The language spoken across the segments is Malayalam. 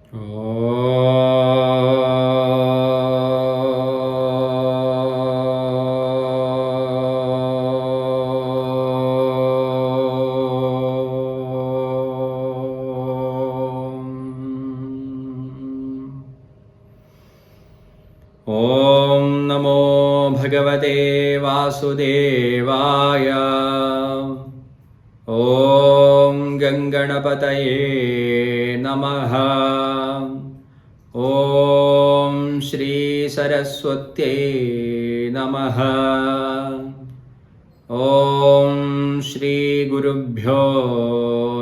ഓം നമോ ഭഗവതേ വാസുദേവായ. ഓം ഗംഗണപതയേ നമഃ. ഓം ശ്രീ സരസ്വത്യൈ നമഃ. ഓം ശ്രീ ഗുരുഭ്യോ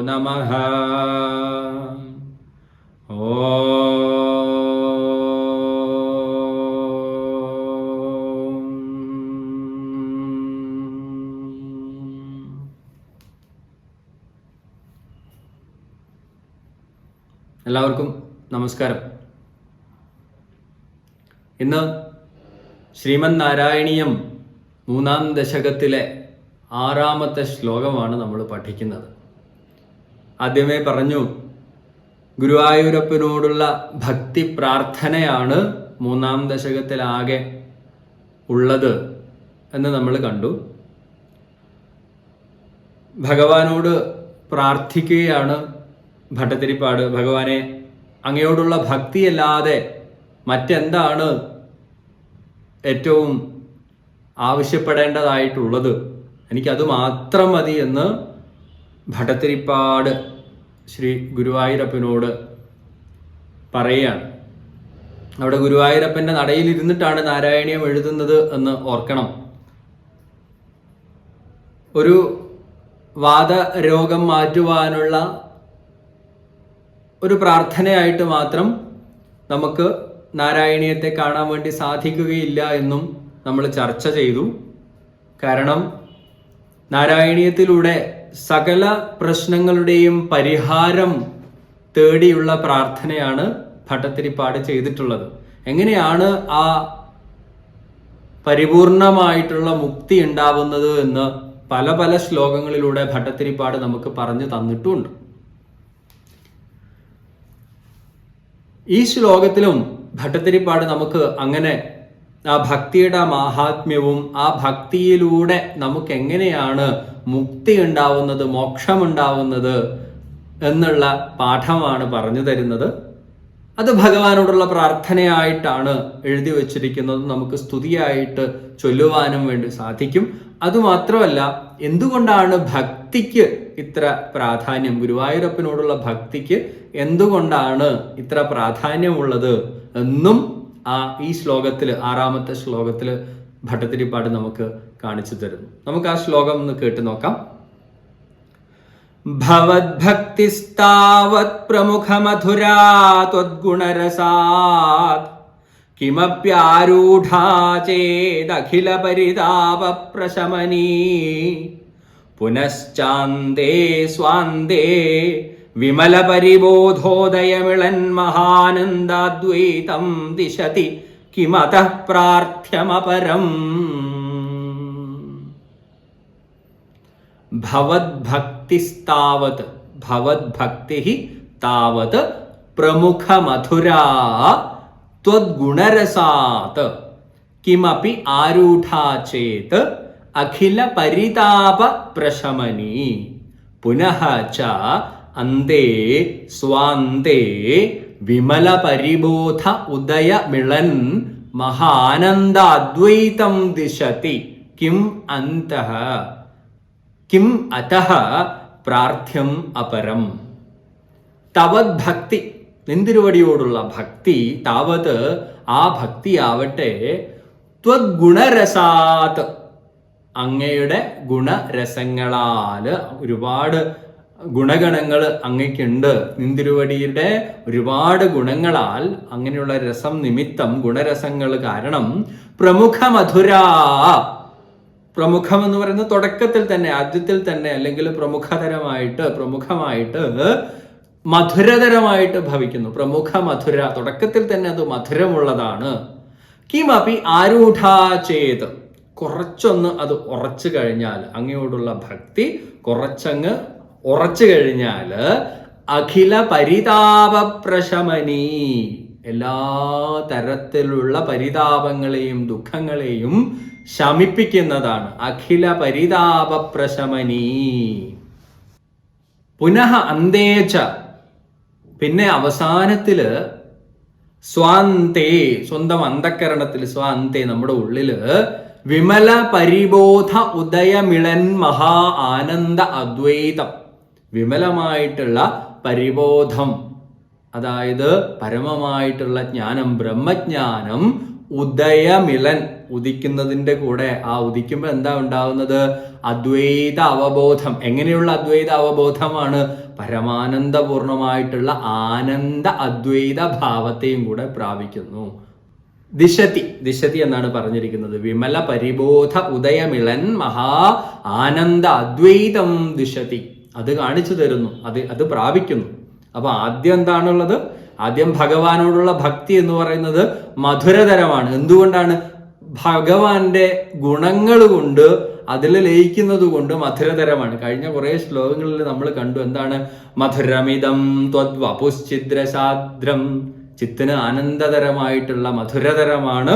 നമഃ. എല്ലാവർക്കും നമസ്കാരം. ഇന്ന് ശ്രീമദ് നാരായണീയം 3-ാം ദശകത്തിലെ 6-ാമത്തെ ശ്ലോകമാണ് നമ്മൾ പഠിക്കുന്നത്. ആദ്യമേ പറഞ്ഞു, ഗുരുവായൂരപ്പനോടുള്ള ഭക്തി പ്രാർത്ഥനയാണ് 3-ാം ദശകത്തിലാകെ ഉള്ളത് എന്ന് നമ്മൾ കണ്ടു. ഭഗവാനോട് പ്രാർത്ഥിക്കുകയാണ് ഭട്ടതിരിപ്പാട്. ഭഗവാനെ, അങ്ങയോടുള്ള ഭക്തിയല്ലാതെ മറ്റെന്താണ് ഏറ്റവും ആവശ്യപ്പെടേണ്ടതായിട്ടുള്ളത്? എനിക്കത് മാത്രം മതി എന്ന് ഭട്ടതിരിപ്പാട് ശ്രീ ഗുരുവായൂരപ്പനോട് പറയുകയാണ്. അവിടെ ഗുരുവായൂരപ്പൻ്റെ നടയിലിരുന്നിട്ടാണ് നാരായണീയം എഴുതുന്നത് എന്ന് ഓർക്കണം. ഒരു വാദരോഗം മാറ്റുവാനുള്ള ഒരു പ്രാർത്ഥനയായിട്ട് മാത്രം നമുക്ക് നാരായണീയത്തെ കാണാൻ വേണ്ടി സാധിക്കുകയില്ല എന്നും നമ്മൾ ചർച്ച ചെയ്തു. കാരണം നാരായണീയത്തിലൂടെ സകല പ്രശ്നങ്ങളുടെയും പരിഹാരം തേടിയുള്ള പ്രാർത്ഥനയാണ് ഭട്ടതിരിപ്പാട് ചെയ്തിട്ടുള്ളത്. എങ്ങനെയാണ് ആ പരിപൂർണമായിട്ടുള്ള മുക്തി ഉണ്ടാവുന്നത് എന്ന് പല പല ശ്ലോകങ്ങളിലൂടെ ഭട്ടതിരിപ്പാട് നമുക്ക് പറഞ്ഞു തന്നിട്ടുമുണ്ട്. ഈ ശ്ലോകത്തിലും ഭട്ടതിരിപ്പാട് നമുക്ക് അങ്ങനെ ആ ഭക്തിയുടെ മാഹാത്മ്യവും ആ ഭക്തിയിലൂടെ നമുക്ക് എങ്ങനെയാണ് മുക്തി ഉണ്ടാവുന്നത്, മോക്ഷമുണ്ടാവുന്നത് എന്നുള്ള പാഠമാണ് പറഞ്ഞു തരുന്നത്. അത് ഭഗവാനോടുള്ള പ്രാർത്ഥനയായിട്ടാണ് എഴുതി വച്ചിരിക്കുന്നത്. നമുക്ക് സ്തുതിയായിട്ട് ചൊല്ലുവാനും വേണ്ടി സാധിക്കും. അതുമാത്രമല്ല, എന്തുകൊണ്ടാണ് ഭക്തിക്ക് ഇത്ര പ്രാധാന്യം, ഗുരുവായൂരപ്പനോടുള്ള ഭക്തിക്ക് എന്തുകൊണ്ടാണ് ഇത്ര പ്രാധാന്യമുള്ളത് എന്നും ഈ ശ്ലോകത്തിൽ 6-ാമത്തെ ശ്ലോകത്തിൽ ഭട്ടതിരിപ്പാട് നമുക്ക് കാണിച്ചു തരുന്നു. നമുക്ക് ആ ശ്ലോകം ഒന്ന് കേട്ടു നോക്കാം. ഭവദ്ഭക്തിസ്താവത് പ്രമുഖമധുരാ ത്വദ്ഗുണരസാത് കിമപ്യാരൂഢാ ചേദഖില പരിതാപ പ്രശമനീ പുനശ്ചാന്തേ സ്വാന്തേ വിമല പരിബോധോദയമിളൻ മഹാനന്ദാദ്വൈതം ദിശതി കിമതഃ പ്രാർത്ഥ്യമപരം. ഭവദ്ഭക്തിസ്താവത്, ഭവദ്ഭക്തിഃ താവത് പ്രമുഖമധുരാ ത്വദ്ഗുണരസാത് കിമപി ആരൂഢാ ചേത് അഖില പരിതാപ പ്രശമനീ പുനഃ ച അന്തേ സ്വാന്തേ വിമല പരിബോധ ഉദയമിളൻ മഹാനന്ദാദ്വൈതം ദിശതി കിം അന്തഃ കിം അതഃ പ്രാർത്ഥ്യം അപരം. തവത് ഭക്തി, നിന്തിരുവടിയോടുള്ള ഭക്തി, താവത് ആ ഭക്തിയാവട്ടെ, ത്വദ്ഗുണരസാത് അങ്ങയുടെ ഗുണരസങ്ങളാൽ, ഒരുപാട് ഗുണഗണങ്ങൾ അങ്ങയ്ക്കുണ്ട്. നിന്തിരുവടിയുടെ ഒരുപാട് ഗുണങ്ങളാൽ, അങ്ങനെയുള്ള രസം നിമിത്തം, ഗുണരസങ്ങൾ കാരണം, പ്രമുഖ മധുരാ, പ്രമുഖം എന്ന് പറയുന്നത് തുടക്കത്തിൽ തന്നെ, ആദ്യത്തിൽ തന്നെ, അല്ലെങ്കിൽ പ്രമുഖമായിട്ട് മധുരതരമായിട്ട് ഭവിക്കുന്നു. പ്രമുഖ മധുര, തുടക്കത്തിൽ തന്നെ അത് മധുരമുള്ളതാണ്. കിമപി ആരൂഢാ ചേത്, കുറച്ചൊന്ന് അത് ഉറച്ചു കഴിഞ്ഞാൽ, അങ്ങയോടുള്ള ഭക്തി കുറച്ചങ്ങ് ഉറച്ചു കഴിഞ്ഞാൽ, അഖില പരിതാപ പ്രശമനീ, എല്ലാ തരത്തിലുള്ള പരിതാപങ്ങളെയും ദുഃഖങ്ങളെയും ശമിപ്പിക്കുന്നതാണ്. അഖില പരിതാപ പ്രശമനീ. പുനഃ അന്തേച്ച, പിന്നെ അവസാനത്തില് സ്വാന്തേ, സ്വന്തം അന്തഃകരണത്തിൽ, സ്വാന്തേ നമ്മുടെ ഉള്ളില് വിമല പരിബോധ ഉദയമിളൻ മഹാ ആനന്ദ അദ്വൈതം, വിമലമായിട്ടുള്ള പരിബോധം, അതായത് പരമമായിട്ടുള്ള ജ്ഞാനം, ബ്രഹ്മജ്ഞാനം ഉദയമിളൻ, ഉദിക്കുന്നതിന്റെ കൂടെ, ആ ഉദിക്കുമ്പോൾ എന്താ ഉണ്ടാവുന്നത്? അദ്വൈത അവബോധം. എങ്ങനെയുള്ള അദ്വൈത അവബോധമാണ്? പരമാനന്ദപൂർണമായിട്ടുള്ള ആനന്ദ അദ്വൈത ഭാവത്തെയും കൂടെ പ്രാപിക്കുന്നു. ദിശതി, ദിശതി എന്നാണ് പറഞ്ഞിരിക്കുന്നത്. വിമല പരിബോധ ഉദയമിളൻ മഹാ ആനന്ദ അദ്വൈതം ദിശതി, അത് കാണിച്ചു തരുന്നു, അത് പ്രാപിക്കുന്നു. അപ്പൊ ആദ്യം എന്താണുള്ളത്? ആദ്യം ഭഗവാനോടുള്ള ഭക്തി എന്ന് പറയുന്നത് മധുരതരമാണ്. എന്തുകൊണ്ടാണ്? ഭഗവാന്റെ ഗുണങ്ങൾ കൊണ്ട്, അതിൽ ലയിക്കുന്നത് കൊണ്ട് മധുരതരമാണ്. കഴിഞ്ഞ കുറെ ശ്ലോകങ്ങളിൽ നമ്മൾ കണ്ടു എന്താണ്? മധുരമിതം ത്വദ്വപുശ്ചിദ്രശാദ്രം, ചിത്തിന് ആനന്ദതരമായിട്ടുള്ള മധുരതരമാണ്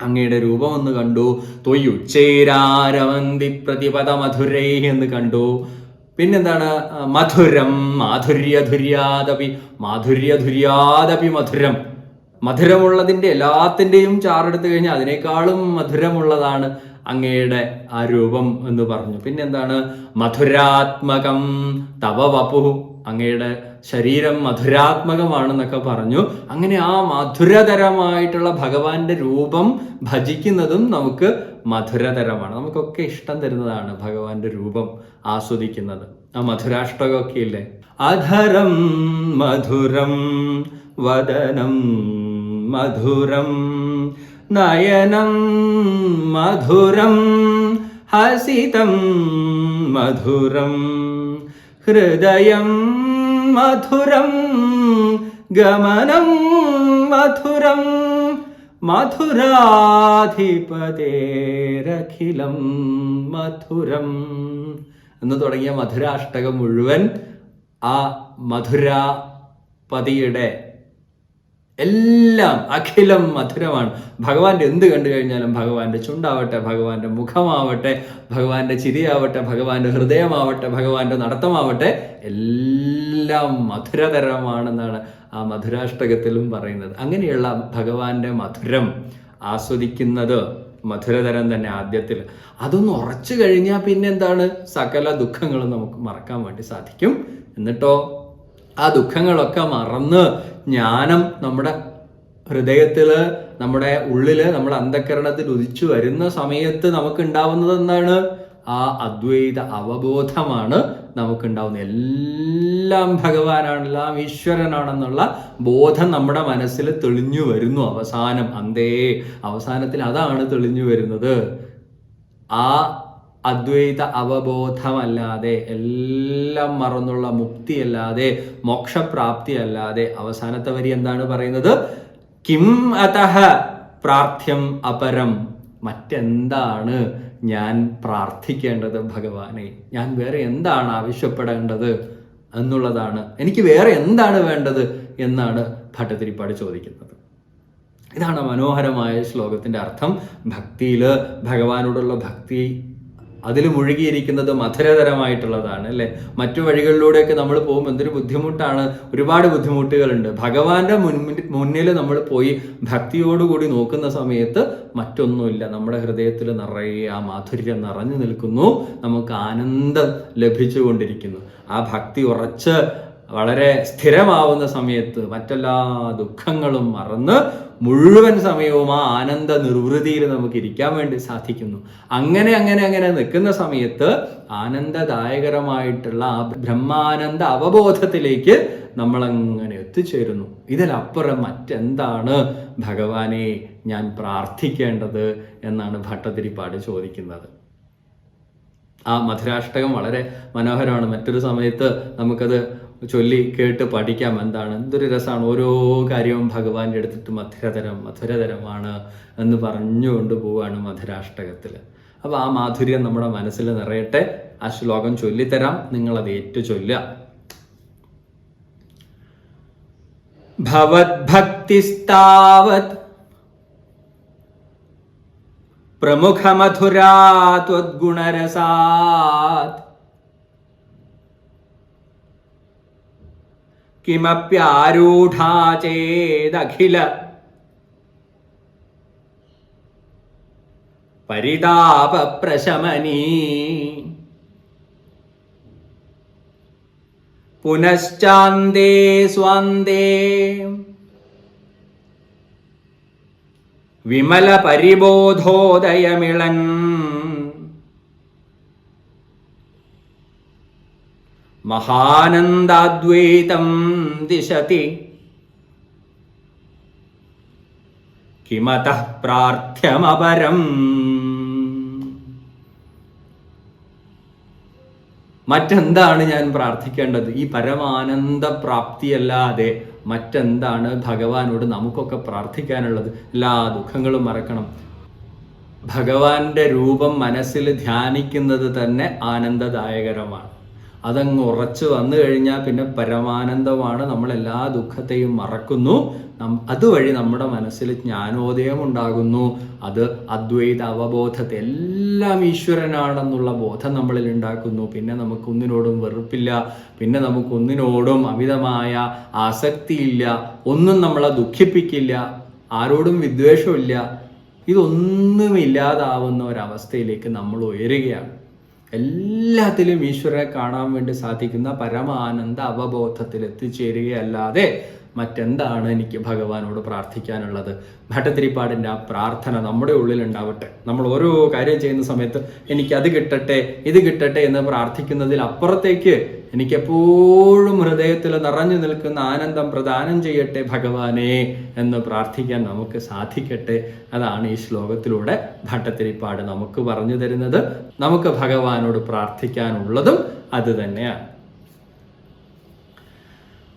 അങ്ങയുടെ രൂപം എന്ന് കണ്ടു. ത്വയുച്ചൈരാരവന്തി പ്രതിപദ മധുരൈ എന്ന് കണ്ടു. പിന്നെന്താണ്? മധുരം മാധുര്യധുര്യാദപി, മാധുര്യധുര്യാദപി മധുരം, മധുരമുള്ളതിന്റെ എല്ലാത്തിൻ്റെയും ചാറെടുത്തു കഴിഞ്ഞാൽ അതിനേക്കാളും മധുരമുള്ളതാണ് അങ്ങയുടെ ആ രൂപം എന്ന് പറഞ്ഞു. പിന്നെന്താണ്? മധുരാത്മകം തവ വപു, അങ്ങയുടെ ശരീരം മധുരാത്മകമാണെന്നൊക്കെ പറഞ്ഞു. അങ്ങനെ ആ മധുരതരമായിട്ടുള്ള ഭഗവാന്റെ രൂപം ഭജിക്കുന്നതും നമുക്ക് മധുരതരമാണ്. നമുക്കൊക്കെ ഇഷ്ടം തരുന്നതാണ് ഭഗവാന്റെ രൂപം ആസ്വദിക്കുന്നത്. ആ മധുരാഷ്ടകമൊക്കെ ഇല്ലേ? അധരം മധുരം വദനം മധുരം നയനം മധുരം ഹസിതം മധുരം ഹൃദയം മധുരം ഗമനം മധുരം മധുരാധിപതേരഖിലം മധുരം എന്ന് തുടങ്ങിയ മധുരാഷ്ടകം മുഴുവൻ ആ മധുരാപതിയുടെ എല്ലാം അഖിലം മധുരമാണ്. ഭഗവാന്റെ എന്ത് കണ്ടു കഴിഞ്ഞാലും, ഭഗവാന്റെ ചുണ്ടാവട്ടെ, ഭഗവാന്റെ മുഖമാവട്ടെ, ഭഗവാന്റെ ചിരിയാവട്ടെ, ഭഗവാന്റെ ഹൃദയമാവട്ടെ, ഭഗവാന്റെ നടത്തമാവട്ടെ, എല്ലാം മധുരതരമാണെന്നാണ് ആ മധുരാഷ്ടകത്തിലും പറയുന്നത്. അങ്ങനെയുള്ള ഭഗവാന്റെ മധുരം ആസ്വദിക്കുന്നത് മധുരതരം തന്നെ ആദ്യത്തിൽ. അതൊന്ന് ഉറച്ചു കഴിഞ്ഞാൽ പിന്നെ എന്താണ്? സകല ദുഃഖങ്ങളും നമുക്ക് മറക്കാൻ വേണ്ടി സാധിക്കും. എന്നിട്ടോ ആ ദുഃഖങ്ങളൊക്കെ മറന്ന് ജ്ഞാനം നമ്മുടെ ഹൃദയത്തില്, നമ്മുടെ ഉള്ളില്, നമ്മുടെ അന്ധഃകരണത്തിൽ ഉദിച്ചു വരുന്ന സമയത്ത് നമുക്ക് ഉണ്ടാവുന്നത് എന്താണ്? ആ അദ്വൈത അവബോധമാണ് നമുക്കുണ്ടാവുന്നത്. എല്ലാം ഭഗവാനാണ്, എല്ലാം ഈശ്വരനാണെന്നുള്ള ബോധം നമ്മുടെ മനസ്സിൽ തെളിഞ്ഞു വരുന്നു. അവസാനത്തിൽ അതാണ് തെളിഞ്ഞു വരുന്നത്. ആ അദ്വൈത അവബോധമല്ലാതെ, എല്ലാം മറന്നുള്ള മുക്തിയല്ലാതെ, മോക്ഷപ്രാപ്തി അല്ലാതെ, അവസാനത്തെ വരി എന്താണ് പറയുന്നത്? കിം അതഃ പ്രാർത്ഥ്യം അപരം, മറ്റെന്താണ് ഞാൻ പ്രാർത്ഥിക്കേണ്ടത് ഭഗവാനെ? ഞാൻ വേറെ എന്താണ് ആവശ്യപ്പെടേണ്ടത് എന്നുള്ളതാണ്, എനിക്ക് വേറെ എന്താണ് വേണ്ടത് എന്നാണ് ഭട്ടതിരിപ്പാട് ചോദിക്കുന്നത്. ഇതാണ് മനോഹരമായ ശ്ലോകത്തിന്റെ അർത്ഥം. ഭക്തിയില്, ഭഗവാനോടുള്ള ഭക്തി, അതിൽ മുഴുകിയിരിക്കുന്നത് മധുരതരമായിട്ടുള്ളതാണ് അല്ലെ. മറ്റു വഴികളിലൂടെയൊക്കെ നമ്മൾ പോകുമ്പോൾ എന്തൊരു ബുദ്ധിമുട്ടാണ്, ഒരുപാട് ബുദ്ധിമുട്ടുകളുണ്ട്. ഭഗവാന്റെ മുന്നിൽ നമ്മൾ പോയി ഭക്തിയോടുകൂടി നോക്കുന്ന സമയത്ത് മറ്റൊന്നുമില്ല, നമ്മുടെ ഹൃദയത്തിൽ നിറയെ ആ മാധുര്യം നിറഞ്ഞു നിൽക്കുന്നു, നമുക്ക് ആനന്ദം ലഭിച്ചുകൊണ്ടിരിക്കുന്നു. ആ ഭക്തി ഉറച്ച് വളരെ സ്ഥിരമാവുന്ന സമയത്ത് മറ്റെല്ലാ ദുഃഖങ്ങളും മറന്ന് മുഴുവൻ സമയവും ആ ആനന്ദ നിർവൃതിയിൽ നമുക്ക് ഇരിക്കാൻ വേണ്ടി സാധിക്കുന്നു. അങ്ങനെ അങ്ങനെ അങ്ങനെ നിൽക്കുന്ന സമയത്ത് ആനന്ദദായകരമായിട്ടുള്ള ആ ബ്രഹ്മാനന്ദ അവബോധത്തിലേക്ക് നമ്മളങ്ങനെ എത്തിച്ചേരുന്നു. ഇതിലപ്പുറം മറ്റെന്താണ് ഭഗവാനെ ഞാൻ പ്രാർത്ഥിക്കേണ്ടത് എന്നാണ് ഭട്ടതിരിപ്പാട് ചോദിക്കുന്നത്. ആ മധുരാഷ്ടകം വളരെ മനോഹരമാണ്. മറ്റൊരു സമയത്ത് നമുക്കത് ചൊല്ലി കേട്ട് പഠിക്കാം. എന്താണ്, എന്തൊരു രസമാണ്. ഓരോ കാര്യവും ഭഗവാന്റെ എടുത്തിട്ട് മധുരതരമാണ് എന്ന് പറഞ്ഞുകൊണ്ട് പോവാണ് മധുരാഷ്ടകത്തിൽ. അപ്പോൾ ആ മാധുര്യം നമ്മുടെ മനസ്സിൽ നിറയട്ടെ. ആ ശ്ലോകം ചൊല്ലിത്തരാം, നിങ്ങളത് ഏറ്റു ചൊല്ലുക. ഭവദ്ഭക്തിസ്താവത് പ്രമുഖമധുരാ ത്വദ്ഗുണരസാത് കിമപ്യാരൂഢാ ചേദഖില പരിതാപപ്രശമനീ പുനശ്ചാന്ദേ സ്വാന്ദേ വിമല പരിബോധോദയമിളൻ മഹാനന്ദാദ്വൈതം ദിശതി കിമതഃ പ്രാർത്ഥ്യമപരം. മറ്റെന്താണ് ഞാൻ പ്രാർത്ഥിക്കേണ്ടത്? ഈ പരമാനന്ദ പ്രാപ്തിയല്ലാതെ മറ്റെന്താണ് ഭഗവാനോട് നമുക്കൊക്കെ പ്രാർത്ഥിക്കാനുള്ളത്? എല്ലാ ദുഃഖങ്ങളും മറക്കണം. ഭഗവാന്റെ രൂപം മനസ്സിൽ ധ്യാനിക്കുന്നത് തന്നെ ആനന്ദദായകരമാണ്. അതങ്ങ് ഉറച്ചു വന്നു കഴിഞ്ഞാൽ പിന്നെ പരമാനന്ദമാണ്. നമ്മളെല്ലാ ദുഃഖത്തെയും മറക്കുന്നു. അതുവഴി നമ്മുടെ മനസ്സിൽ ജ്ഞാനോദയം ഉണ്ടാകുന്നു. അത് അദ്വൈത അവബോധത്തെ എല്ലാം ഈശ്വരനാണെന്നുള്ള ബോധം നമ്മളിൽ ഉണ്ടാക്കുന്നു. പിന്നെ നമുക്കൊന്നിനോടും വെറുപ്പില്ല, പിന്നെ നമുക്കൊന്നിനോടും അമിതമായ ആസക്തിയില്ല, ഒന്നും നമ്മളെ ദുഃഖിപ്പിക്കില്ല, ആരോടും വിദ്വേഷമില്ല. ഇതൊന്നും ഇല്ലാതാവുന്ന ഒരവസ്ഥയിലേക്ക് നമ്മൾ ഉയരുകയാണ്. എല്ലാത്തിലും ഈശ്വരനെ കാണാൻ വേണ്ടി സാധിക്കുന്ന പരമാനന്ദ അവബോധത്തിൽ എത്തിച്ചേരുകയല്ലാതെ മറ്റെന്താണ് എനിക്ക് ഭഗവാനോട് പ്രാർത്ഥിക്കാനുള്ളത്? ഭട്ടതിരിപ്പാടിൻ്റെ ആ പ്രാർത്ഥന നമ്മുടെ ഉള്ളിൽ ഉണ്ടാവട്ടെ. നമ്മൾ ഓരോ കാര്യം ചെയ്യുന്ന സമയത്ത് എനിക്കത് കിട്ടട്ടെ, ഇത് കിട്ടട്ടെ എന്ന് പ്രാർത്ഥിക്കുന്നതിൽ അപ്പുറത്തേക്ക് എനിക്കെപ്പോഴും ഹൃദയത്തിൽ നിറഞ്ഞു നിൽക്കുന്ന ആനന്ദം പ്രദാനം ചെയ്യട്ടെ ഭഗവാനെ എന്ന് പ്രാർത്ഥിക്കാൻ നമുക്ക് സാധിക്കട്ടെ. അതാണ് ഈ ശ്ലോകത്തിലൂടെ ഭട്ടതിരിപ്പാട് നമുക്ക് പറഞ്ഞു തരുന്നത്. നമുക്ക് ഭഗവാനോട് പ്രാർത്ഥിക്കാനുള്ളതും അത് തന്നെയാണ്.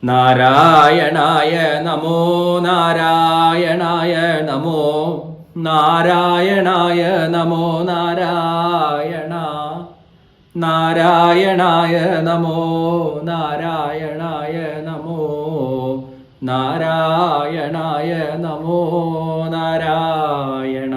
നാരായണായ നമോ, നാരായണായ നമോ, നാരായണായ നമോ, നാരായണ, നാരായണായ നമോ, നാരായണായ നമോ, നാരായണായ നമോ, നാരായണ.